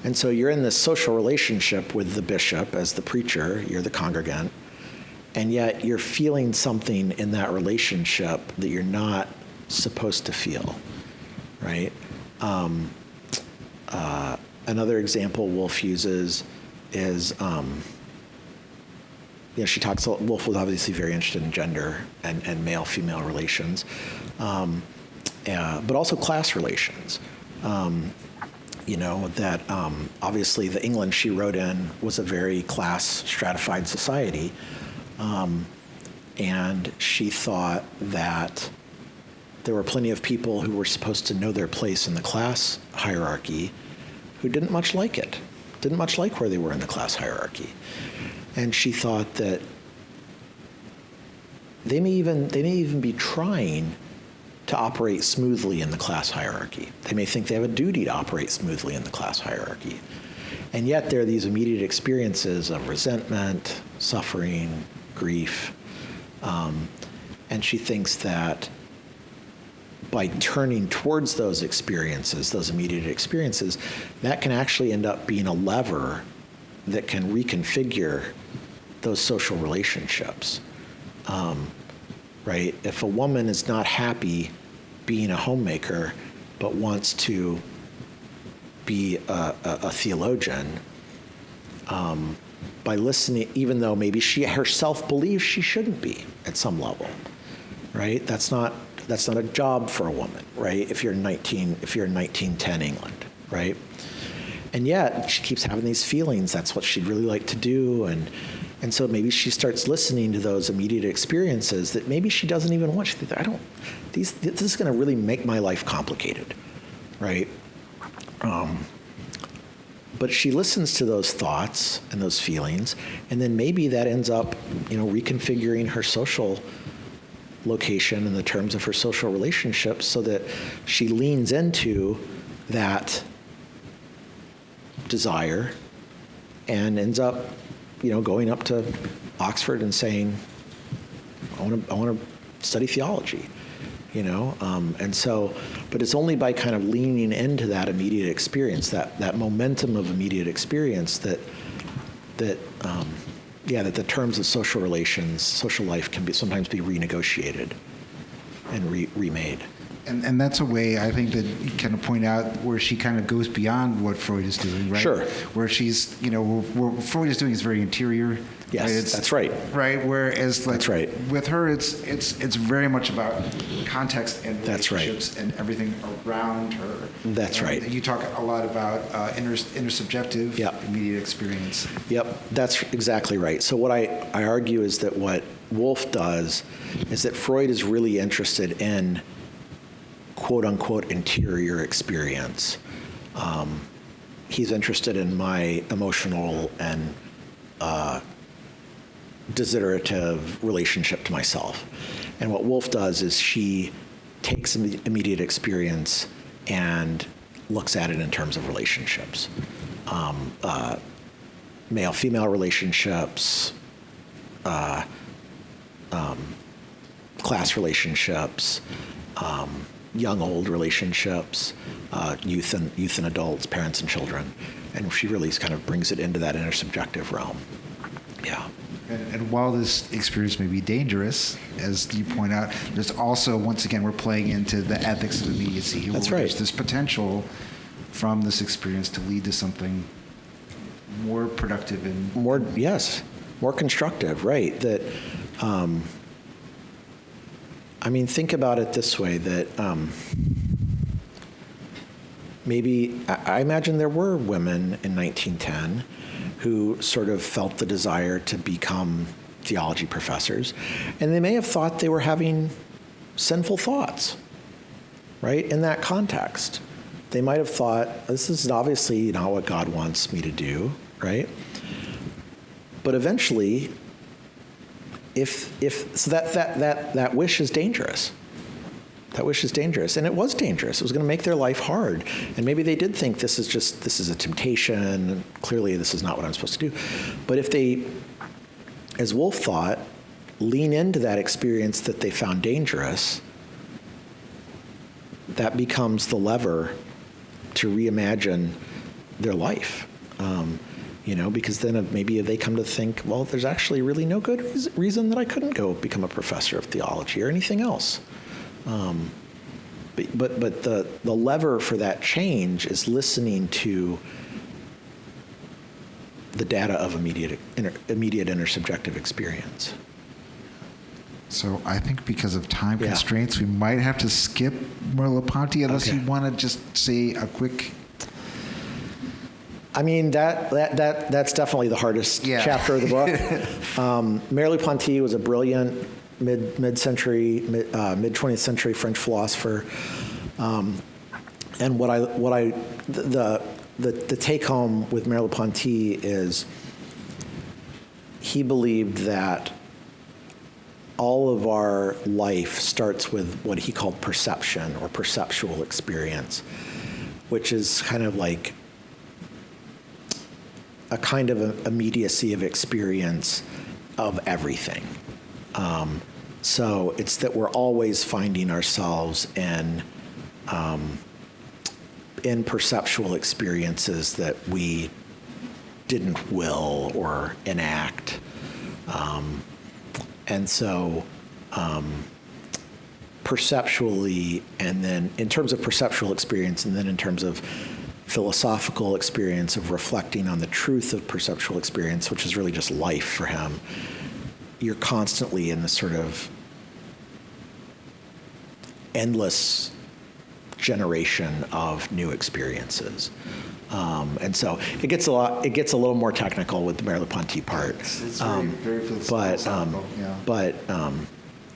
And so you're in this social relationship with the bishop as the preacher, you're the congregant, and yet you're feeling something in that relationship that you're not supposed to feel, right? Another example Woolf uses is, Woolf was obviously very interested in gender and male-female relations, but also class relations. That obviously the England she wrote in was a very class-stratified society, and she thought that there were plenty of people who were supposed to know their place in the class hierarchy who didn't much like it, didn't much like where they were in the class hierarchy. And she thought that they may even be trying to operate smoothly in the class hierarchy. They may think they have a duty to operate smoothly in the class hierarchy. And yet there are these immediate experiences of resentment, suffering, grief. And she thinks that by turning towards those experiences, those immediate experiences, that can actually end up being a lever that can reconfigure those social relationships, right? If a woman is not happy being a homemaker, but wants to be a theologian, by listening, even though maybe she herself believes she shouldn't be at some level, right? That's not a job for a woman, right? If you're in 1910 England, right? And yet she keeps having these feelings. That's what she'd really like to do, and so maybe she starts listening to those immediate experiences that maybe she doesn't even want. She thinks, this is going to really make my life complicated, right? But she listens to those thoughts and those feelings, and then maybe that ends up, reconfiguring her social location in the terms of her social relationships, so that she leans into that desire and ends up, going up to Oxford and saying, I want to study theology, and so, but it's only by kind of leaning into that immediate experience, that momentum of immediate experience, that the terms of social relations, social life can sometimes be renegotiated and remade. And that's a way, I think, that you kind of point out where she kind of goes beyond what Freud is doing, right? Sure. Where she's, what Freud is doing is very interior. Yes, right? that's right. Right, whereas that's right. With her, it's very much about context and relationships and everything around her. That's right. You talk a lot about intersubjective immediate experience. Yep, that's exactly right. So what I argue is that what Woolf does is that Freud is really interested in quote-unquote interior experience. He's interested in my emotional and desiderative relationship to myself. And what Woolf does is she takes immediate experience and looks at it in terms of relationships. Male-female relationships, class relationships, young-old relationships, youth and adults, parents and children, and she really kind of brings it into that intersubjective realm. Yeah. And while this experience may be dangerous, as you point out, there's also, once again, we're playing into the ethics of immediacy. That's right. There's this potential from this experience to lead to something more productive and more constructive, right? That, think about it this way, that maybe, I imagine there were women in 1910 who sort of felt the desire to become theology professors, and they may have thought they were having sinful thoughts, right? In that context, they might have thought, this is obviously not what God wants me to do, right? But eventually, so that wish is dangerous. That wish is dangerous, and it was dangerous. It was going to make their life hard, and maybe they did think this is a temptation. Clearly, this is not what I'm supposed to do. But if they, as Woolf thought, lean into that experience that they found dangerous, that becomes the lever to reimagine their life. Because then maybe they come to think, well, there's actually really no good reason that I couldn't go become a professor of theology or anything else. But the lever for that change is listening to the data of immediate intersubjective experience. So I think because of time constraints, we might have to skip Merleau-Ponty unless you want to just say a quick. That's definitely the hardest chapter of the book. Merleau-Ponty was a brilliant mid-20th century French philosopher, and the take home with Merleau-Ponty is he believed that all of our life starts with what he called perception or perceptual experience, which is kind of like a kind of immediacy of experience of everything. So it's that we're always finding ourselves in perceptual experiences that we didn't will or enact. And so perceptually, and then in terms of perceptual experience, and then in terms of philosophical experience of reflecting on the truth of perceptual experience, which is really just life for him, you're constantly in this sort of endless generation of new experiences. And so it gets a little more technical with the Merleau-Ponty part. It's very philosophical. But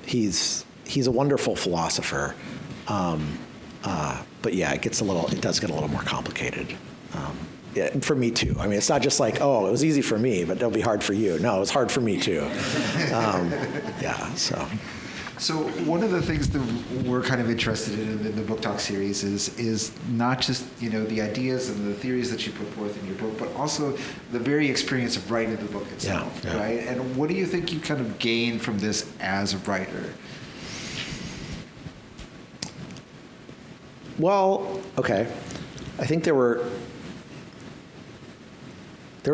he's a wonderful philosopher. But yeah, it does get a little more complicated. And for me too. It's not just like, oh, it was easy for me, but it'll be hard for you. No, it's hard for me too. So one of the things that we're kind of interested in the BookTALK series is not just the ideas and the theories that you put forth in your book, but also the very experience of writing the book itself, right? And what do you think you kind of gain from this as a writer? Well, okay. I think there were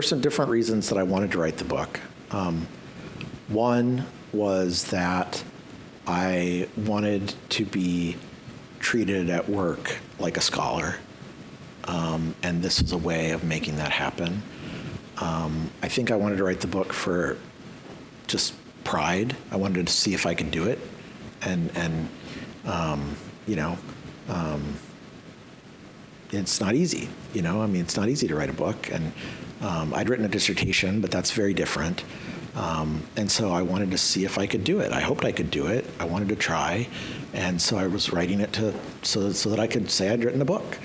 some different reasons that I wanted to write the book. One was that I wanted to be treated at work like a scholar, and this was a way of making that happen. I think I wanted to write the book for just pride. I wanted to see if I could do it, and it's not easy, it's not easy to write a book, and I'd written a dissertation, but that's very different. And so I wanted to see if I could do it. I hoped I could do it. I wanted to try. And so I was writing it so that I could say I'd written a book.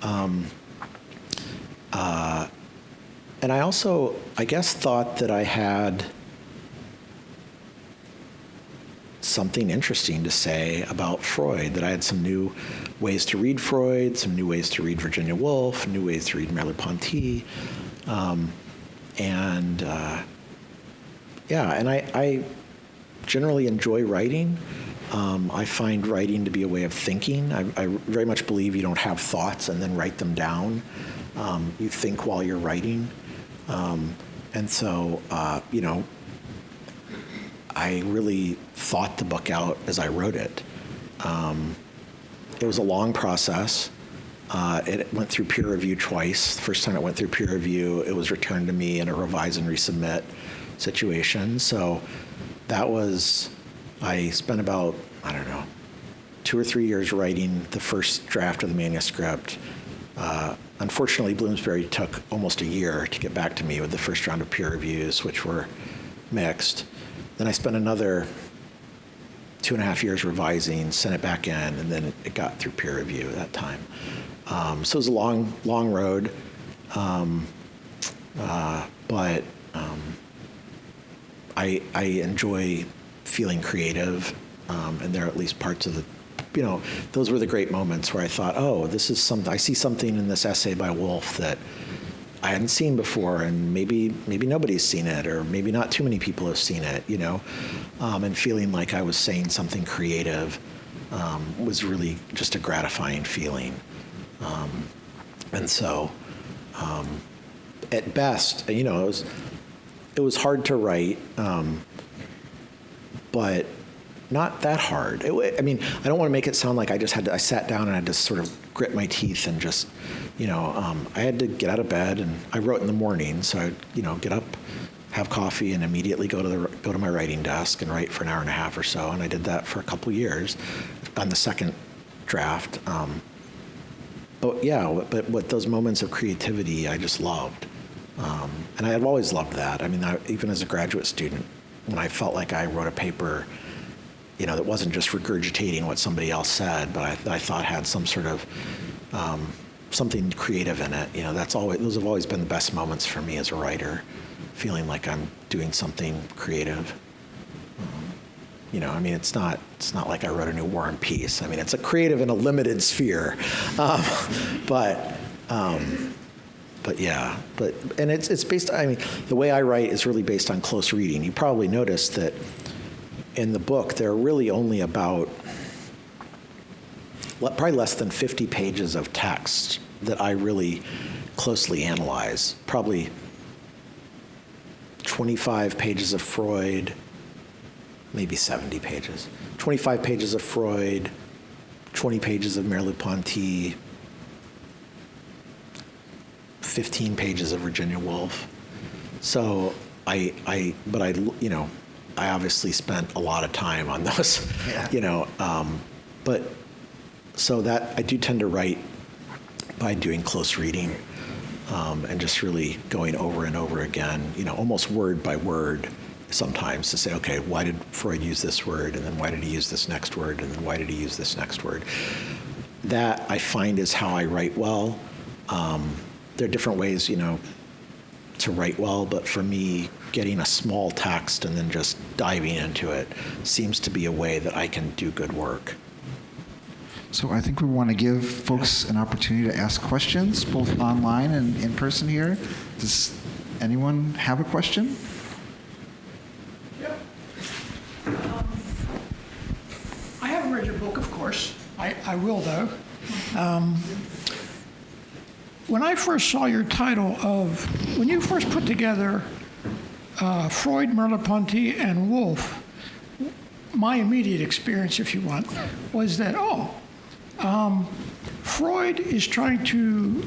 And I also, I guess, thought that I had something interesting to say about Freud, that I had some new ways to read Freud, some new ways to read Virginia Woolf, new ways to read Merleau-Ponty. And I generally enjoy writing, I find writing to be a way of thinking. I very much believe you don't have thoughts and then write them down. You think while you're writing. And so, I really thought the book out as I wrote it. It was a long process. It went through peer review twice. The first time it went through peer review, it was returned to me in a revise and resubmit situation. So I spent about, 2 or 3 years writing the first draft of the manuscript. Unfortunately, Bloomsbury took almost a year to get back to me with the first round of peer reviews, which were mixed. Then I spent another 2.5 years revising, sent it back in, and then it got through peer review at that time. So it was a long, long road, but I enjoy feeling creative, and there are at least parts of those were the great moments where I thought, oh, this is something, I see something in this essay by Woolf that I hadn't seen before, and maybe nobody's seen it, or maybe not too many people have seen it, and feeling like I was saying something creative was really just a gratifying feeling. And so, at best, it was hard to write, but not that hard. I don't want to make it sound like I sat down and I just sort of grit my teeth and just, I had to get out of bed, and I wrote in the morning, so I'd, get up, have coffee, and immediately go to my writing desk and write for an hour and a half or so, and I did that for a couple years on the second draft. But those moments of creativity I just loved, and I have always loved that. Even as a graduate student, when I felt like I wrote a paper, that wasn't just regurgitating what somebody else said, but I thought had some sort of something creative in it. Those have always been the best moments for me as a writer, feeling like I'm doing something creative. It's not like I wrote a new War and Peace. It's a creative in a limited sphere, but it's based. The way I write is really based on close reading. You probably noticed that in the book there are really only about probably less than 50 pages of text that I really closely analyze. Probably 25 pages of Freud. Maybe 70 pages. 25 pages of Freud, 20 pages of Merleau-Ponty, 15 pages of Virginia Woolf. So I obviously spent a lot of time on those, but so that I do tend to write by doing close reading, and just really going over and over again, almost word by word, sometimes, to say, okay, why did Freud use this word, and then why did he use this next word, and then why did he use this next word? That, I find, is how I write well. There are different ways, to write well, but for me, getting a small text and then just diving into it seems to be a way that I can do good work. So I think we want to give folks an opportunity to ask questions, both online and in person here. Does anyone have a question? I haven't read your book, of course. I will, though. When I first saw your title when you first put together Freud, Merleau-Ponty, and Woolf, my immediate experience, if you want, was that, Freud is trying to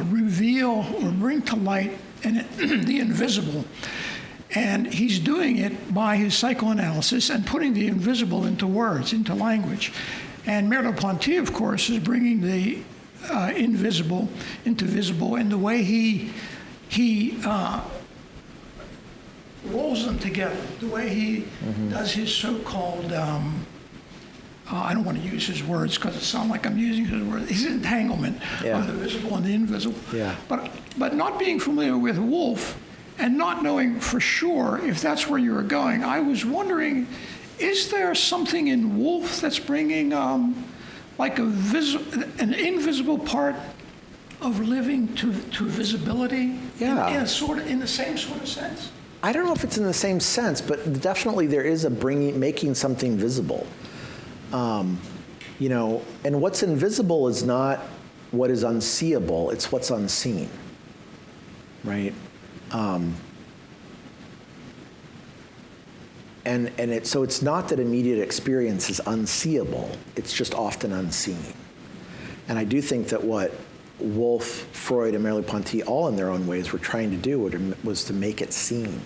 reveal or bring to light the invisible. And he's doing it by his psychoanalysis and putting the invisible into words, into language. And Merleau-Ponty, of course, is bringing the invisible into visible, and the way he rolls them together, the way he does his so-called, I don't want to use his words because it sounds like I'm using his words, his entanglement of the visible and the invisible. Yeah. But not being familiar with Woolf, and not knowing for sure if that's where you were going, I was wondering, is there something in Woolf that's bringing like an invisible part of living to visibility? Yeah. In the same sort of sense? I don't know if it's in the same sense, but definitely there is a making something visible. You know, and what's invisible is not what is unseeable, it's what's unseen, right? So it's not that immediate experience is unseeable, it's just often unseen. And I do think that what Woolf, Freud, and Merleau-Ponty, all in their own ways, were trying to do was to make it seen.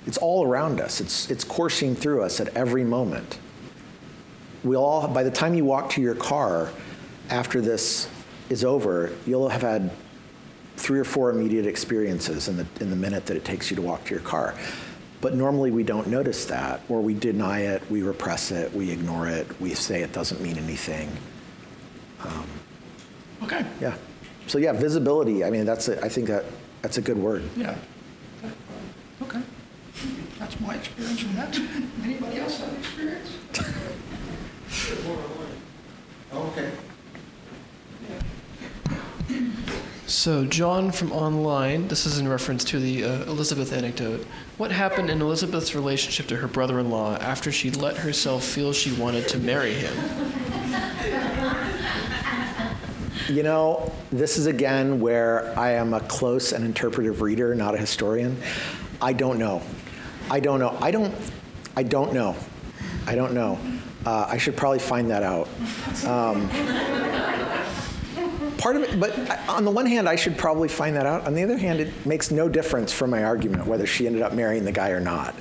It's all around us. It's coursing through us at every moment. By the time you walk to your car, after this is over, you'll have had 3 or 4 immediate experiences in the minute that it takes you to walk to your car. But normally we don't notice that, or we deny it, we repress it, we ignore it, we say it doesn't mean anything. Okay. Yeah. So yeah, visibility. I mean, I think that's a good word. Yeah. Okay. That's my experience from that. Anybody else have experience? Okay. So John from online, this is in reference to the Elizabeth anecdote. What happened in Elizabeth's relationship to her brother-in-law after she let herself feel she wanted to marry him? You know, this is again where I am a close and interpretive reader, not a historian. I don't know. I don't know. I should probably find that out. Part of it, but on the one hand, I should probably find that out. On the other hand, it makes no difference for my argument whether she ended up marrying the guy or not.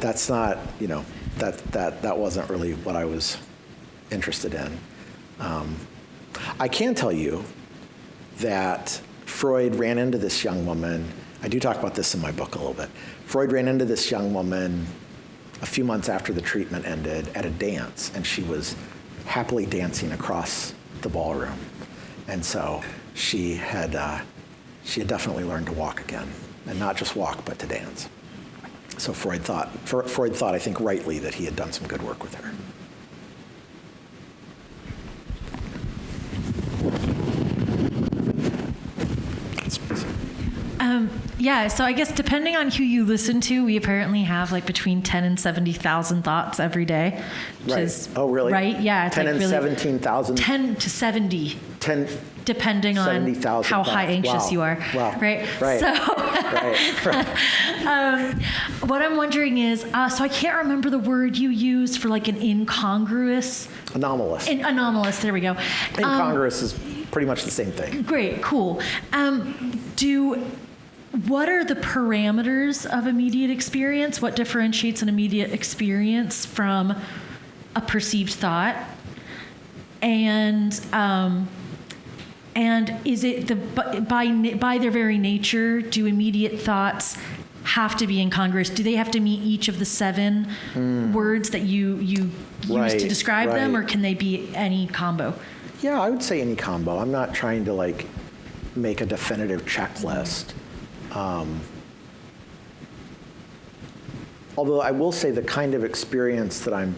That's not, you know, that wasn't really what I was interested in. I can tell you that Freud ran into this young woman. I do talk about this in my book a little bit. Freud ran into this young woman a few months after the treatment ended at a dance, and she was happily dancing across the ballroom. And so she had definitely learned to walk again, and not just walk, but to dance. So Freud thought, I think rightly, that he had done some good work with her. Yeah, so I guess depending on who you listen to, we apparently have like between 10 and 70,000 thoughts every day. Which is, oh, really? Right? Yeah. It's 10 like and really 17,000? 10 to 70. 10, depending on how thoughts. high anxious you are. Wow. Right? Right. So, right. what I'm wondering is, so I can't remember the word you used for like an incongruous. Anomalous. Anomalous, there we go. Incongruous is pretty much the same thing. Great, cool. What are the parameters of immediate experience? What differentiates an immediate experience from a perceived thought? And is it by their very nature, do immediate thoughts have to be incongruous? Do they have to meet each of the 7 words that you use to describe them, or can they be any combo? Yeah, I would say any combo. I'm not trying to like make a definitive checklist. Although I will say the kind of experience that I'm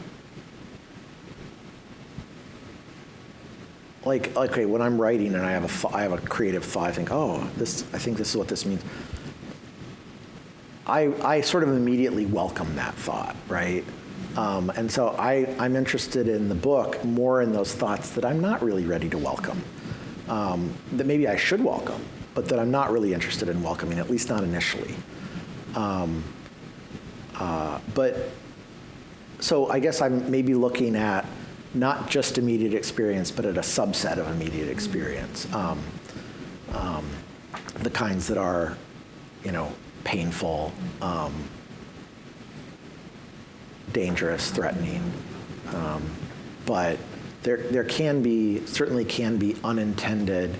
like, okay, when I'm writing and I have a creative thought, I think, I think this is what this means. I sort of immediately welcome that thought, right? And so I'm interested in the book more in those thoughts that I'm not really ready to welcome, that maybe I should welcome, but that I'm not really interested in welcoming, at least not initially. But so I guess I'm maybe looking at not just immediate experience, but at a subset of immediate experience. The kinds that are, painful, dangerous, threatening. But there certainly can be unintended,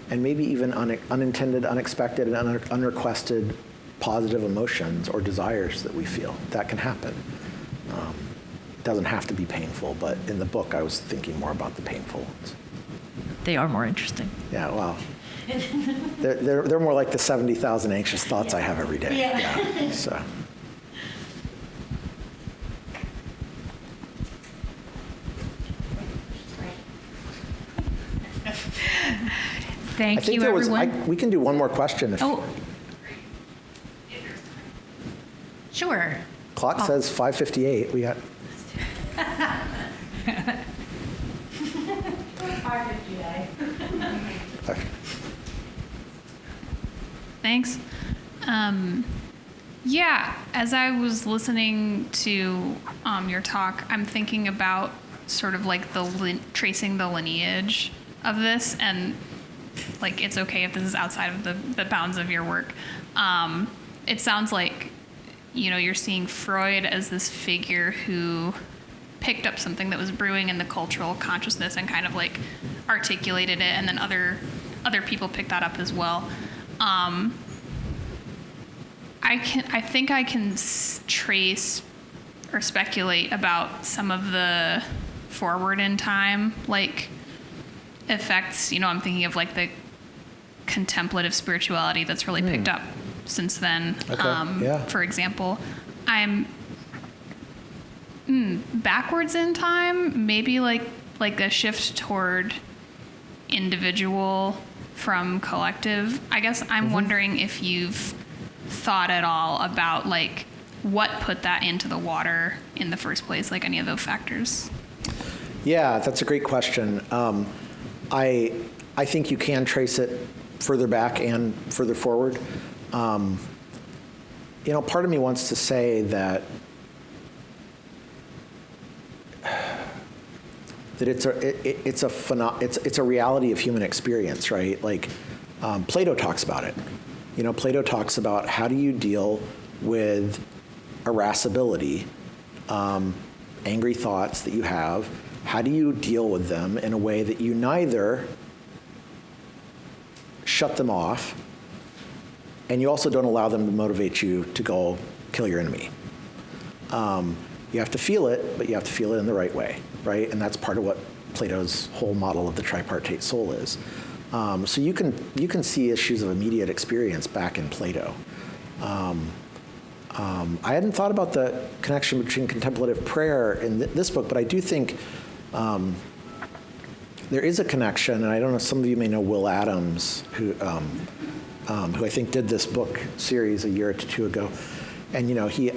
and maybe even unintended, unexpected, and unrequested positive emotions or desires that we feel. That can happen. It doesn't have to be painful, but in the book I was thinking more about the painful ones. They are more interesting. Yeah, well, they're more like the 70,000 anxious thoughts I have every day. Yeah. So. Thank you, everyone. We can do one more question. Sure. Clock says 5:58. We got. 5:58. Thanks. Yeah, as I was listening to your talk, I'm thinking about sort of like tracing the lineage of this, and like it's okay if this is outside of the bounds of your work. It sounds like, you're seeing Freud as this figure who picked up something that was brewing in the cultural consciousness and kind of like articulated it, and then other people picked that up as well. I think I can trace or speculate about some of the forward in time, like effects. I'm thinking of like the contemplative spirituality that's really picked up since then. Okay. For example, I'm backwards in time, maybe like a shift toward individual from collective. I guess I'm wondering if you've thought at all about like what put that into the water in the first place, like any of those factors. Yeah, that's a great question. I think you can trace it further back and further forward. Part of me wants to say that it's a reality of human experience, right? Like Plato talks about it. Plato talks about how do you deal with irascibility, angry thoughts that you have. How do you deal with them in a way that you neither shut them off, and you also don't allow them to motivate you to go kill your enemy? You have to feel it, but you have to feel it in the right way, right? And that's part of what Plato's whole model of the tripartite soul is. So you can see issues of immediate experience back in Plato. I hadn't thought about the connection between contemplative prayer in this book, but I do think there is a connection, and I don't know, some of you may know Will Adams, who I think did this book series a year or two ago. And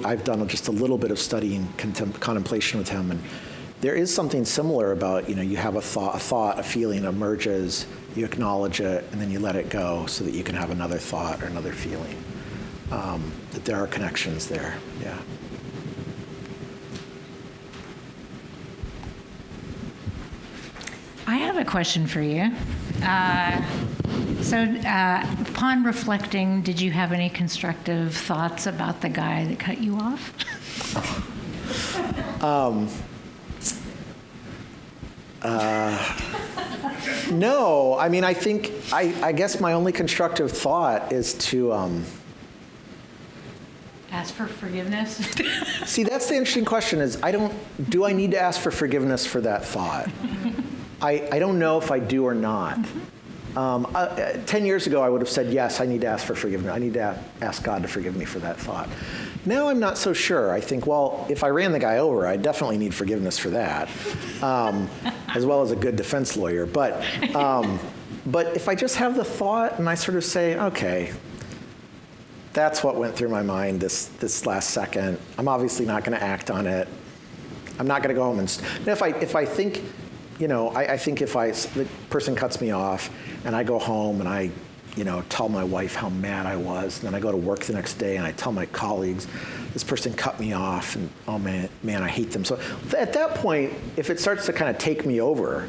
I've done just a little bit of studying contemplation with him, and there is something similar about you have a thought, a feeling emerges, you acknowledge it, and then you let it go so that you can have another thought or another feeling. That there are connections there. Yeah. I have a question for you. Upon reflecting, did you have any constructive thoughts about the guy that cut you off? No, I mean, I think, I guess my only constructive thought is to... Ask for forgiveness? See, that's the interesting question is, do I need to ask for forgiveness for that thought? I don't know if I do or not. 10 years ago, I would have said, yes, I need to ask for forgiveness. I need to ask God to forgive me for that thought. Now I'm not so sure. I think, well, if I ran the guy over, I definitely need forgiveness for that, as well as a good defense lawyer. But if I just have the thought and I sort of say, okay, that's what went through my mind this last second. I'm obviously not going to act on it. I'm not going to go home and if I think, I think if the person cuts me off and I go home and I, tell my wife how mad I was, and then I go to work the next day and I tell my colleagues, this person cut me off, and oh man, I hate them. So at that point, if it starts to kind of take me over,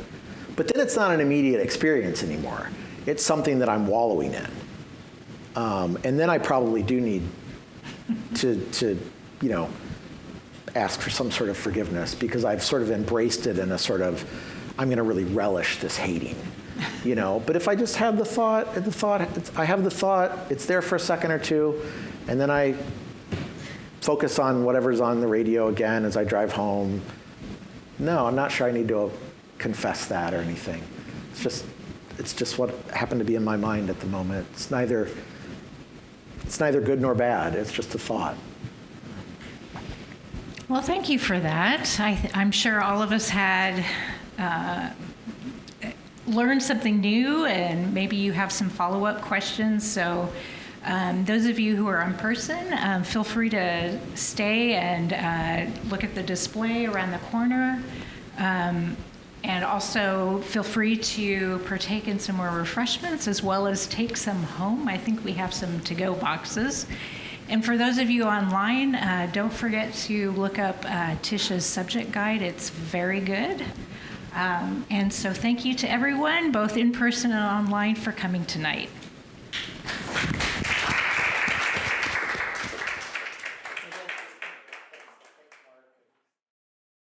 but then it's not an immediate experience anymore. It's something that I'm wallowing in. And then I probably do need to ask for some sort of forgiveness, because I've sort of embraced it in a sort of, I'm going to really relish this hating, But if I just have I have the thought, it's there for a second or two, and then I focus on whatever's on the radio again as I drive home. No, I'm not sure I need to confess that or anything. It's just what happened to be in my mind at the moment. It's neither good nor bad. It's just a thought. Well, thank you for that. I'm sure all of us had learned something new, and maybe you have some follow-up questions. So Those of you who are in person, feel free to stay and look at the display around the corner. And also feel free to partake in some more refreshments as well as take some home. I think we have some to-go boxes. And for those of you online, don't forget to look up Tisha's subject guide. It's very good. And so thank you to everyone, both in person and online, for coming tonight.